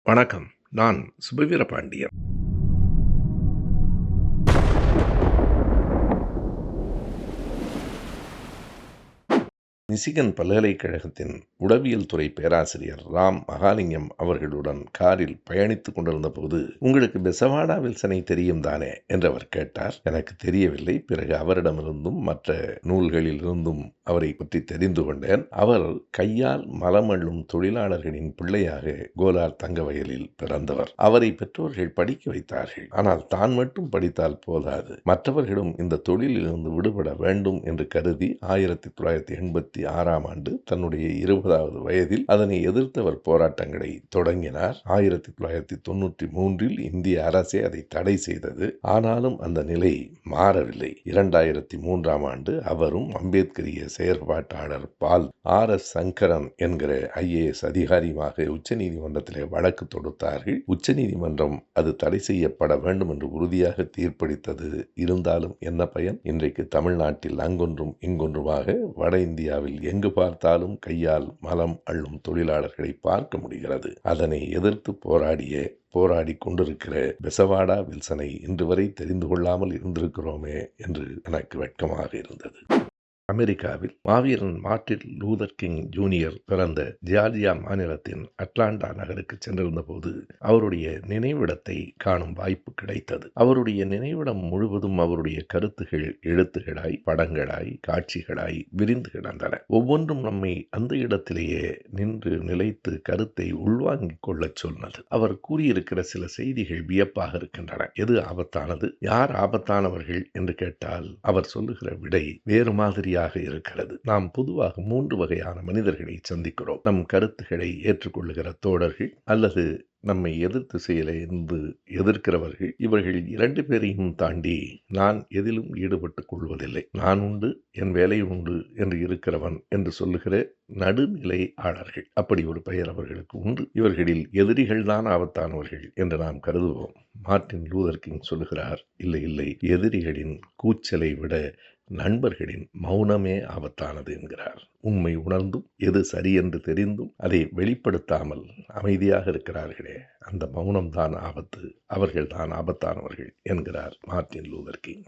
வணக்கம். நான் சுபவீர பாண்டியன். மிசிகன் பல்கலைக்கழகத்தின் உளவியல் துறை பேராசிரியர் ராம் மகாலிங்கம் அவர்களுடன் காரில் பயணித்துக் கொண்டிருந்த போது, உங்களுக்கு பெசவாடா வில்சனை தெரியும் தானே என்று அவர் கேட்டார். எனக்கு தெரியவில்லை. பிறகு அவரிடமிருந்தும் மற்ற நூல்களில் இருந்தும் அவரை பற்றி தெரிந்து கொண்டேன். அவர் கையால் மலமள்ளும் தொழிலாளர்களின் பிள்ளையாக கோலார் தங்கவயலில் பிறந்தவர். அவரை பெற்றோர்கள் படிக்க வைத்தார்கள். ஆனால் தான் மட்டும் படித்தால் போதாது, மற்றவர்களும் இந்த தொழிலிலிருந்து விடுபட வேண்டும் என்று கருதி 1986ஆம் ஆண்டு தன்னுடைய 20வது வயதில் அதனை எதிர்த்தவர் போராட்டங்களை தொடங்கினார். 1993இல் இந்திய அரசே அதை தடை செய்தது. ஆனாலும் அந்த நிலை மாறவில்லை. 2003ஆம் ஆண்டு அவரும் அம்பேத்கரிய செயற்பாட்டாளர் பால் RS சங்கரன் என்கிற IAS அதிகாரியுமாக உச்சநீதிமன்றத்திலே வழக்கு தொடுத்தார்கள். உச்சநீதிமன்றம் அது தடை செய்யப்பட வேண்டும் என்று உறுதியாக தீர்ப்பளித்தது. இருந்தாலும் என்ன பயன்? இன்றைக்கு தமிழ்நாட்டில் அங்கொன்றும் இங்கொன்றுமாக வட இந்தியாவில் எங்கு பார்த்தாலும் கையால் மலம் அள்ளும் தொழிலாளர்களை பார்க்க முடிகிறது. அதனை எதிர்த்து போராடி கொண்டிருக்கிற பெசவாடா வில்சனை இன்று வரை தெரிந்து கொள்ளாமல் இருந்திருக்கிறோமே என்று எனக்கு வெட்கமாக இருந்தது. அமெரிக்காவில் மாவீரன் மார்ட்டின் லூதர் கிங் ஜூனியர் பிறந்த ஜார்ஜியா மாநிலத்தின் அட்லாண்டா நகருக்கு சென்றிருந்த போது அவருடைய நினைவிடத்தை காணும் வாய்ப்பு கிடைத்தது. அவருடைய நினைவிடம் முழுவதும் அவருடைய கருத்துகள் எழுத்துகளாய், படங்களாய், காட்சிகளாய் விரிந்து கிடந்தன. ஒவ்வொன்றும் நம்மை அந்த இடத்திலேயே நின்று நிலைத்து கருத்தை உள்வாங்கிக் கொள்ளச் சொன்னது. அவர் கூறியிருக்கிற சில செய்திகள் வியப்பாக இருக்கின்றன. எது ஆபத்தானது, யார் ஆபத்தானவர்கள் என்று கேட்டால் அவர் சொல்லுகிற விடை வேறு மாதிரி இருக்கிறது. நாம் பொதுவாக 3 வகையான மனிதர்களை சந்திக்கிறோம். நம் கருத்துக்களை ஏற்றுக்கொள்ளுகிற தோழர்கள், அல்லது நம்மை எதிர் திசையில இருந்து எதிர்க்கிறவர்கள். இவர்கள் 2 பேரையும் தாண்டி நான் எதிலும் ஈடுபட்டுக் கொள்வதில்லை, நான் உண்டு, என் வேலை உண்டு என்று இருக்கிறவன் என்று சொல்லுகிற நடுநிலை ஆளர்கள். அப்படி ஒரு பெயர் அவர்களுக்கு உண்டு. இவர்களில் எதிரிகள் தான் ஆபத்தானவர்கள் என்று நாம் கருதுவோம். மார்ட்டின் லூதர் கிங் சொல்லுகிறார், இல்லை இல்லை, எதிரிகளின் கூச்சலை விட நண்பர்களின் மௌனமே ஆபத்தானது என்கிறார். உண்மை உணர்ந்தும் எது சரி என்று தெரிந்தும் அதை வெளிப்படுத்தாமல் அமைதியாக இருக்கிறார்களே, அந்த மௌனம்தான் ஆபத்து, அவர்கள்தான் ஆபத்தானவர்கள் என்கிறார் மார்ட்டின் லூதர் கிங்.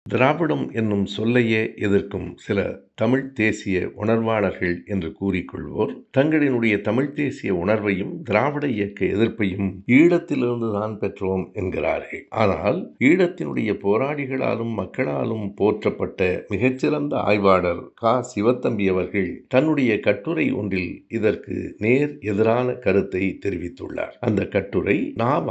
திராவிடம் என்னும் சொல்லையே எதிர்க்கும் சில தமிழ் தேசிய உணர்வாளர்கள் என்று கூறிக்கொள்வோர் தங்களினுடைய தமிழ் தேசிய உணர்வையும் திராவிட இயக்க எதிர்ப்பையும் ஈழத்திலிருந்து தான் பெற்றோம் என்கிறார்கள். ஆனால் ஈழத்தினுடைய போராளிகளாலும் மக்களாலும் போற்றப்பட்ட மிகச்சிறந்த ஆய்வாளர் சிவத்தம்பி அவர்கள் தன்னுடைய கட்டுரை ஒன்றில் இதற்கு நேர் எதிரான கருத்தை தெரிவித்துள்ளார். அந்த கட்டுரை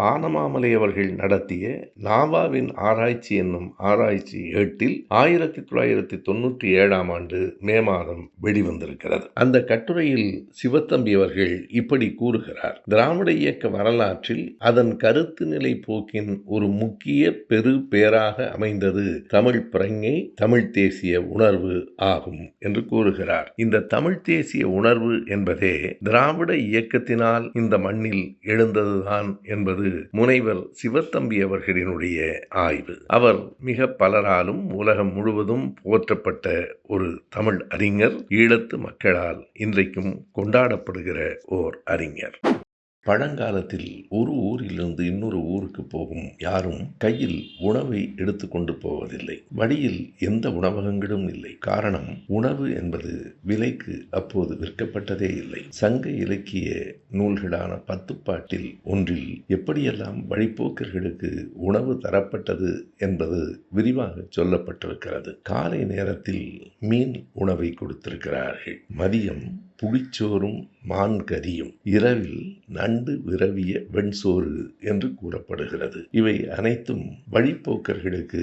வானமாமலை அவர்கள் நடத்திய நாவாவின் ஆராய்ச்சி என்னும் ஆராய்ச்சி 8இல் 1997ஆம் ஆண்டு மே மாதம் வெளிவந்திருக்கிறது. அந்த கட்டுரையில் சிவத்தம்பி அவர்கள் இப்படி கூறுகிறார்: திராவிட இயக்க வரலாற்றில் அதன் கருத்து நிலை போக்கின் ஒரு முக்கிய பெரு பேராக அமைந்தது தமிழ் பிரஞை, தமிழ் தேசிய உணர்வு ஆகும் என்று கூறுகிறார். இந்த தமிழ் தேசிய உணர்வு என்பதே திராவிட இயக்கத்தினால் இந்த மண்ணில் எழுந்ததுதான் என்பது முனைவர் சிவத்தம்பி அவர்களினுடைய ஆய்வு. அவர் மிக பலராலும் உலகம் முழுவதும் போற்றப்பட்ட ஒரு தமிழ் அறிஞர், ஈழத்து மக்களால் இன்றைக்கும் கொண்டாடப்படுகிற ஓர் அறிஞர். பழங்காலத்தில் ஒரு ஊரிலிருந்து இன்னொரு ஊருக்கு போகும் யாரும் கையில் உணவை எடுத்துக்கொண்டு போவதில்லை. வழியில் எந்த உணவகங்களும் இல்லை. காரணம், உணவு என்பது விலைக்கு அப்போது விற்கப்பட்டதே இல்லை. சங்க இலக்கிய நூல்களான 10 பாட்டில் ஒன்றில் எப்படியெல்லாம் வழிப்போக்கர்களுக்கு உணவு தரப்பட்டது என்பது விரிவாக சொல்லப்பட்டிருக்கிறது. காலை நேரத்தில் மீன் உணவை கொடுத்திருக்கிறார்கள். மதியம் புளிச்சோறும் மான் கறியும், இரவில் நண்டு விரவிய வெண்சோறு என்று கூறப்படுகிறது. இவை அனைத்தும் வழிப்போக்கர்களுக்கு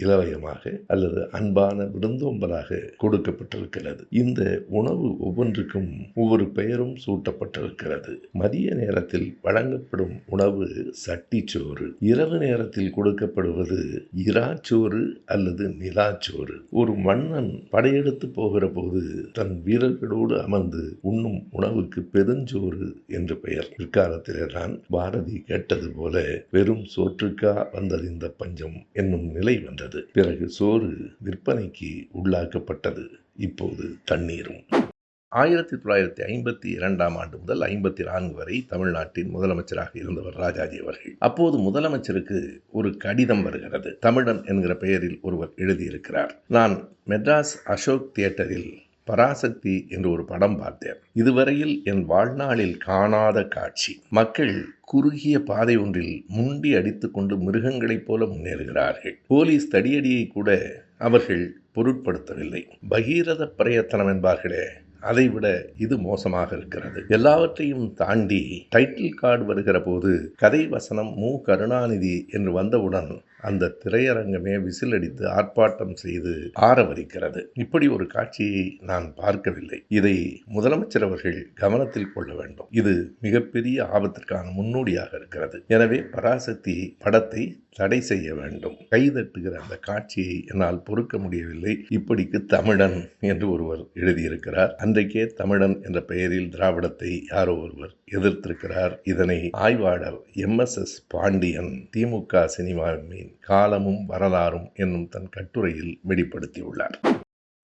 இலவயமாக அல்லது அன்பான விருந்தோம்பலாக கொடுக்கப்பட்டிருக்கிறது. இந்த உணவு ஒவ்வொன்றுக்கும் ஒவ்வொரு பெயரும் சூட்டப்பட்டிருக்கிறது. மதிய நேரத்தில் வழங்கப்படும் உணவு சட்டிச்சோறு, இரவு நேரத்தில் கொடுக்கப்படுவது இராச்சோறு அல்லது நிலாச்சோறு. ஒரு மன்னன் படையெடுத்து போகிற போது தன் வீரர்களோடு அமர்ந்து உண்ணும் உணவுக்கு பெருஞ்சோறு என்று பெயர். பிற்காலத்திலே தான் பாரதி கேட்டது போல வெறும் சோற்றுக்கா வந்தது இந்த பஞ்சம் என்னும் நிலை வந்தது. பிறகு சோறு விற்பனைக்கு உள்ளாக்கப்பட்டது. இப்போது தண்ணீரும். 1952 முதல் 54 வரை தமிழ்நாட்டின் முதலமைச்சராக இருந்தவர் ராஜாஜி அவர்கள். அப்போது முதலமைச்சருக்கு ஒரு கடிதம் வருகிறது. தமிழன் என்கிற பெயரில் ஒருவர் எழுதியிருக்கிறார். நான் மெட்ராஸ் அசோக் தியேட்டரில் பராசக்தி என்று ஒரு படம் பார்த்தேன். இதுவரையில் என் வாழ்நாளில் காணாத காட்சி. மக்கள் குறுகிய பாதை ஒன்றில் முண்டி அடித்துக்கொண்டு மிருகங்களைப் போல முன்னேறுகிறார்கள். போலீஸ் தடியடியை கூட அவர்கள் பொருட்படுத்தவில்லை. பகீரத பிரயத்தனம் என்பார்களே, அதைவிட இது மோசமாக இருக்கிறது. எல்லாவற்றையும் தாண்டி டைட்டில் கார்டு வருகிற போது கதை வசனம் மு. கருணாநிதி என்று வந்தவுடன் அந்த திரையரங்கமே விசிலடித்து ஆர்ப்பாட்டம் செய்து ஆரவரிக்கிறது. இப்படி ஒரு காட்சியை நான் பார்க்கவில்லை. இதை முதலமைச்சர் அவர்கள் கவனத்தில் கொள்ள வேண்டும். இது மிகப்பெரிய ஆபத்திற்கான முன்னோடியாக இருக்கிறது. எனவே பராசக்தி படத்தை தடை செய்ய வேண்டும். கைதட்டுகிற அந்த காட்சியை என்னால் பொறுக்க முடியவில்லை. இப்படிக்கு தமிழன் என்று ஒருவர் எழுதியிருக்கிறார். அன்றைக்கே தமிழன் என்ற பெயரில் திராவிடத்தை யாரோ ஒருவர் எதிர்த்திருக்கிறார். இதனை ஆய்வாளர் MSS பாண்டியன் திமுக சினிமாவின் காலமும் வரலாறும் என்னும் தன் கட்டுரையில் வெளிப்படுத்தியுள்ளார்.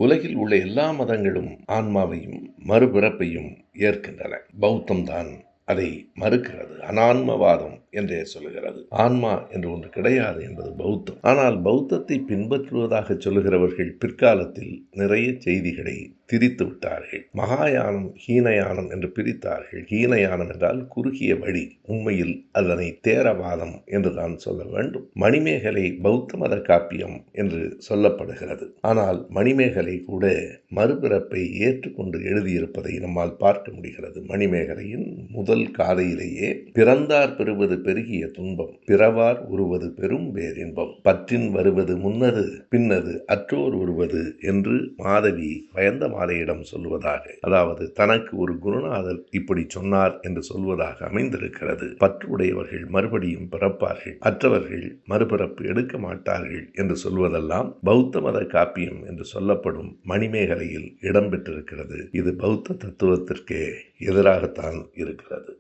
உலகில் உள்ள எல்லா மதங்களும் ஆன்மாவையும் மறுபிறப்பையும் ஏற்கின்றன. பௌத்தம்தான் அதை மறுக்கிறது. அனான்மவாதம் என்றே சொல்லுகிறது. ஆன்மா என்று ஒன்று கிடையாது என்பது பௌத்தம். ஆனால் பௌத்தத்தை பின்பற்றுவதாக சொல்லுகிறவர்கள் பிற்காலத்தில் நிறைய செய்திகளை திரித்து விட்டார்கள். மகாயானம் ஹீனயானம் என்று பிரித்தார்கள். ஹீனயானம் என்றால் குறுகிய வழி. உண்மையில் அதனை தேரவாதம் என்றுதான் சொல்ல வேண்டும். மணிமேகலை பௌத்த மத காப்பியம் என்று சொல்லப்படுகிறது. ஆனால் மணிமேகலை கூட மறுபிறப்பை ஏற்றுக்கொண்டு எழுதியிருப்பதை நம்மால் பார்க்க முடிகிறது. மணிமேகலையின் முதல் காதையிலேயே பிறந்தார் பெறுவது பெருகிய துன்பம், பிறவார் உருவது பெரும் பேரின்பம், பற்றின் வருவது முன்னது பின்னது அற்றோர் உருவது என்று மாதவி பயந்த மாலையிடம் சொல்வதாக, அதாவது தனக்கு ஒரு குருநாதர் இப்படி சொன்னார் என்று சொல்வதாக அமைந்திருக்கிறது. பற்றுடையவர்கள் மறுபடியும் பிறப்பார்கள், அற்றவர்கள் மறுபிறப்பு எடுக்க மாட்டார்கள் என்று சொல்வதெல்லாம் பௌத்த மத காப்பியம் என்று சொல்லப்படும் மணிமேகலையில் இடம்பெற்றிருக்கிறது. இது பௌத்த தத்துவத்திற்கே எதிராகத்தான் இருக்கிறது.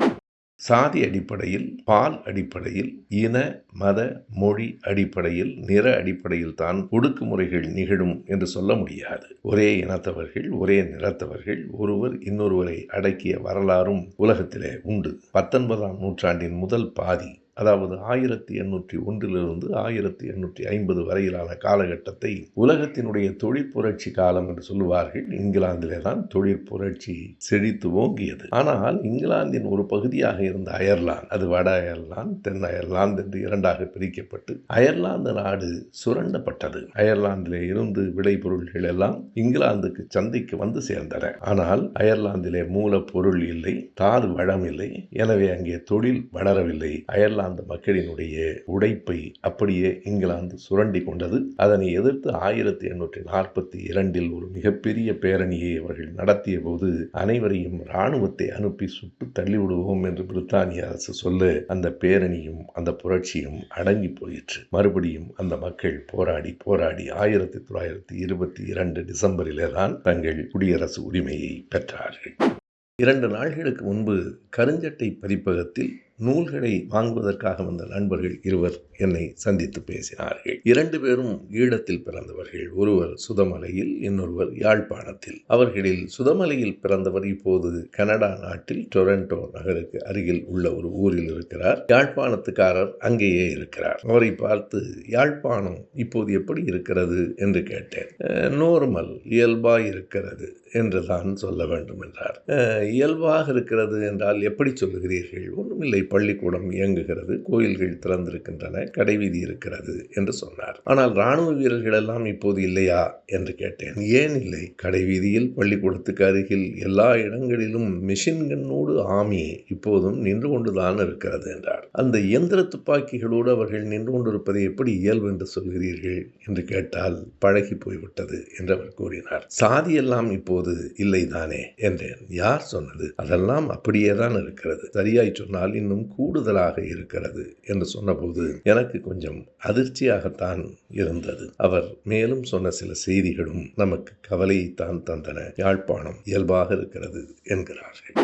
சாதி அடிப்படையில், பால் அடிப்படையில், இன மத மொழி அடிப்படையில், நிற அடிப்படையில் தான் ஒடுக்குமுறைகள் நிகழும் என்று சொல்ல முடியாது. ஒரே இனத்தவர்கள், ஒரே நிறத்தவர்கள் ஒருவர் இன்னொருவரை அடக்கிய வரலாறும் உலகத்திலே உண்டு. 19ஆம் நூற்றாண்டின் முதல் பாதி, அதாவது 1801 1850 வரையிலான காலகட்டத்தை உலகத்தினுடைய தொழிற்புரட்சி காலம் என்று சொல்லுவார்கள். இங்கிலாந்திலே தான் தொழிற்புரட்சி செழித்து ஓங்கியது. ஆனால் இங்கிலாந்தின் ஒரு பகுதியாக இருந்த அயர்லாந்து, அது வட அயர்லாந்து, தென் அயர்லாந்து என்று இரண்டாக பிரிக்கப்பட்டு அயர்லாந்து நாடு சுரண்டப்பட்டது. அயர்லாந்திலே இருந்து விளைபொருள்கள் எல்லாம் இங்கிலாந்துக்கு சந்தைக்கு வந்து சேர்ந்தன. ஆனால் அயர்லாந்திலே மூலப்பொருள் இல்லை, தாது வளம் இல்லை. எனவே அங்கே தொழில் வளரவில்லை. அயர்லாந்து மக்களினுடைய உழைப்பை அப்படியே இங்கிலாந்து சுரண்டி கொண்டது. அதனை எதிர்த்து 1842 ஒரு மிகப்பெரிய பேரணியை அவர்கள் நடத்திய போது அனைவரையும் இராணுவத்தை அனுப்பி சுட்டு தள்ளிவிடுவோம் என்று பிரித்தானிய அரசு சொல்ல அந்த பேரணியும் அந்த புரட்சியும் அடங்கி போயிற்று. மறுபடியும் அந்த மக்கள் போராடி 1922 டிசம்பரிலே தான் தங்கள் குடியரசு உரிமையை பெற்றார்கள். 2 நாள்களுக்கு முன்பு கருஞ்சட்டை பதிப்பகத்தில் நூல்களை வாங்குவதற்காக வந்த நண்பர்கள் இருவர் என்னை சந்தித்து பேசினார்கள். 2 பேரும் ஈழத்தில் பிறந்தவர்கள். ஒருவர் சுதமலையில், இன்னொருவர் யாழ்ப்பாணத்தில். அவர்களில் சுதமலையில் பிறந்தவர் இப்போது கனடா நாட்டில் டொரண்டோ நகருக்கு அருகில் உள்ள ஒரு ஊரில் இருக்கிறார். யாழ்ப்பாணத்துக்காரர் அங்கேயே இருக்கிறார். அவரை பார்த்து யாழ்ப்பாணம் இப்போது எப்படி இருக்கிறது என்று கேட்டேன். நோர்மல், இயல்பாய் இருக்கிறது என்றுதான் சொல்ல வேண்டும் என்றார். இயல்பாக இருக்கிறது என்றால் எப்படி சொல்லுகிறீர்கள்? ஒன்றுமில்லை, பள்ளிக்கூடம் இயங்குகிறது, கோயில்கள் திறந்திருக்கின்றன, கடைவீதி இருக்கிறது என்று சொன்னார். ஆனால் இராணுவ வீரர்கள் எல்லாம் இப்போது இல்லையா என்று கேட்டேன். ஏன் இல்லை? கடைவீதியில், பள்ளிக்கூடத்துக்கு அருகில் எல்லா இடங்களிலும் மிஷின் கன்னோடு ஆமி இப்போதும் நின்று கொண்டுதான் இருக்கிறது என்றார். அந்த இயந்திர துப்பாக்கிகளோடு அவர்கள் நின்று கொண்டிருப்பதை எப்படி இயல்பு என்று சொல்கிறீர்கள் என்று கேட்டால் பழகி போய்விட்டது என்று அவர் கூறினார். சாதியெல்லாம் இப்போது இல்லைதானே என்றேன். யார் சொன்னது? அதெல்லாம் அப்படியேதான் இருக்கிறது. சரியாய் சொன்னால் இன்னும் கூடுதலாக இருக்கிறது என்று சொன்னபோது எனக்கு கொஞ்சம் அதிர்ச்சியாகத்தான் இருந்தது. அவர் மேலும் சொன்ன சில செய்திகளும் நமக்கு கவலையைத்தான் தந்தன. யாழ்ப்பாணம் இயல்பாக இருக்கிறது என்கிறார்கள்.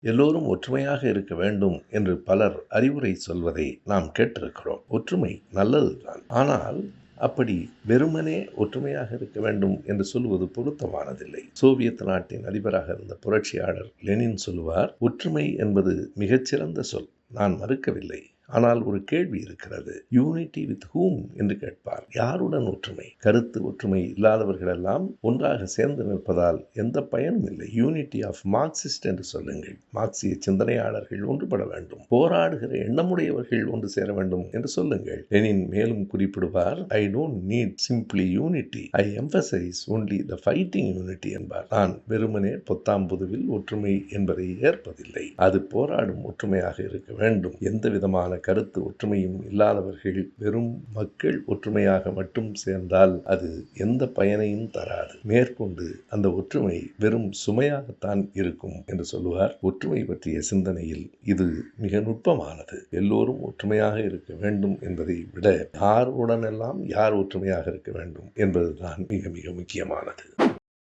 எல்லோரும் ஒற்றுமையாக இருக்க வேண்டும் என்று பலர் அறிவுரை சொல்வதை நாம் கேட்டிருக்கிறோம். ஒற்றுமை நல்லதுதான். ஆனால் அப்படி வெறுமனே ஒற்றுமையாக இருக்க வேண்டும் என்று சொல்லுவது பொருத்தமானதில்லை. சோவியத் நாட்டின் அதிபராக இருந்த புரட்சியாளர் லெனின் சொல்லுவார், ஒற்றுமை என்பது மிகச்சிறந்த சொல், நான் மறுக்கவில்லை. ஆனால் ஒரு கேள்வி இருக்கிறது, யூனிட்டி வித் ஹூம் என்று கேட்பார். யாருடன் ஒற்றுமை? கருத்து ஒற்றுமை இல்லாதவர்களெல்லாம் ஒன்றாக சேர்ந்து நிற்பதால் எந்த பயனும் இல்லை. யூனிட்டி ஆஃப் மார்க்சிஸ்ட் என்று சொல்லுங்கள். மார்க்சிய சிந்தனையாளர்கள் ஒன்றுபட வேண்டும், போராடுகிற எண்ணமுடையவர்கள் ஒன்று சேர வேண்டும் என்று சொல்லுங்கள். லெனின் மேலும் குறிப்பிடுவார், I don't need simply unity, I emphasise only the fighting unity என்பார். நான் வெறுமனே பொத்தாம்புதுவில் ஒற்றுமை என்பதை ஏற்பதில்லை, அது போராடும் ஒற்றுமையாக இருக்க வேண்டும். எந்த விதமான கருத்து ஒற்றுமையும் இல்லாதவர்கள் வெறும் மக்கள் ஒற்றுமையாக மட்டும் சேர்ந்தால் அது எந்த பயனையும் தராது. மேற்கொண்டு அந்த ஒற்றுமை வெறும் சுமையாகத்தான் இருக்கும் என்று சொல்லுவார். ஒற்றுமை பற்றிய சிந்தனையில் இது மிக நுட்பமானது. எல்லோரும் ஒற்றுமையாக இருக்க வேண்டும் என்பதை விட யாருடனெல்லாம் யார் ஒற்றுமையாக இருக்க வேண்டும் என்பதுதான் மிக மிக முக்கியமானது.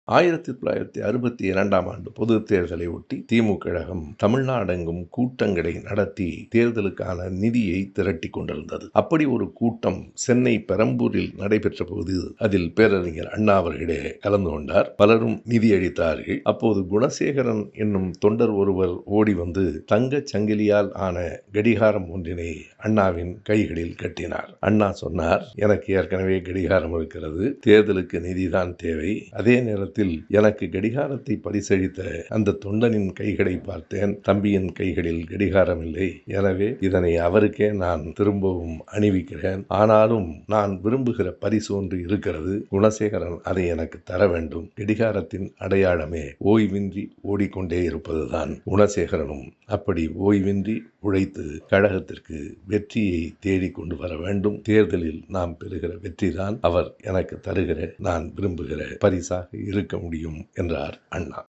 1962 பொது தேர்தலை ஒட்டி திமுக கழகம் தமிழ்நாடெங்கும் கூட்டங்களை நடத்தி தேர்தலுக்கான நிதியை திரட்டி கொண்டிருந்தது. அப்படி ஒரு கூட்டம் சென்னை பெரம்பூரில் நடைபெற்ற போது அதில் பேரறிஞர் அண்ணா அவர்களே கலந்து கொண்டார். பலரும் நிதி அளித்தார்கள். அப்போது குணசேகரன் என்னும் தொண்டர் ஒருவர் ஓடி வந்து தங்கச் சங்கிலியால் ஆன கடிகாரம் ஒன்றினை அண்ணாவின் கைகளில் கட்டினார். அண்ணா சொன்னார், எனக்கு ஏற்கனவே கடிகாரம் இருக்கிறது, தேர்தலுக்கு நிதிதான் தேவை. அதே நேரத்தில் எனக்கு கடிகாரத்தை பரிசளித்த அந்த தொண்டனின் கைகளை பார்த்தேன், தம்பியின் கைகளில் கடிகாரம் இல்லை. எனவே இதனை அவருக்கே நான் திரும்பவும் அணிவிக்கிறேன். ஆனாலும் நான் விரும்புகிற பரிசு ஒன்று இருக்கிறது, குணசேகரன் அதை எனக்கு தர வேண்டும். கடிகாரத்தின் அடையாளமே ஓய்வின்றி ஓடிக்கொண்டே இருப்பதுதான். குணசேகரனும் அப்படி ஓய்வின்றி உழைத்து கழகத்திற்கு வெற்றியை தேடி கொண்டு வர வேண்டும். தேர்தலில் நாம் பெறுகிற வெற்றிதான் அவர் எனக்கு தருகிற நான் விரும்புகிற பரிசாக இருக்க முடியும் என்றார் அண்ணா.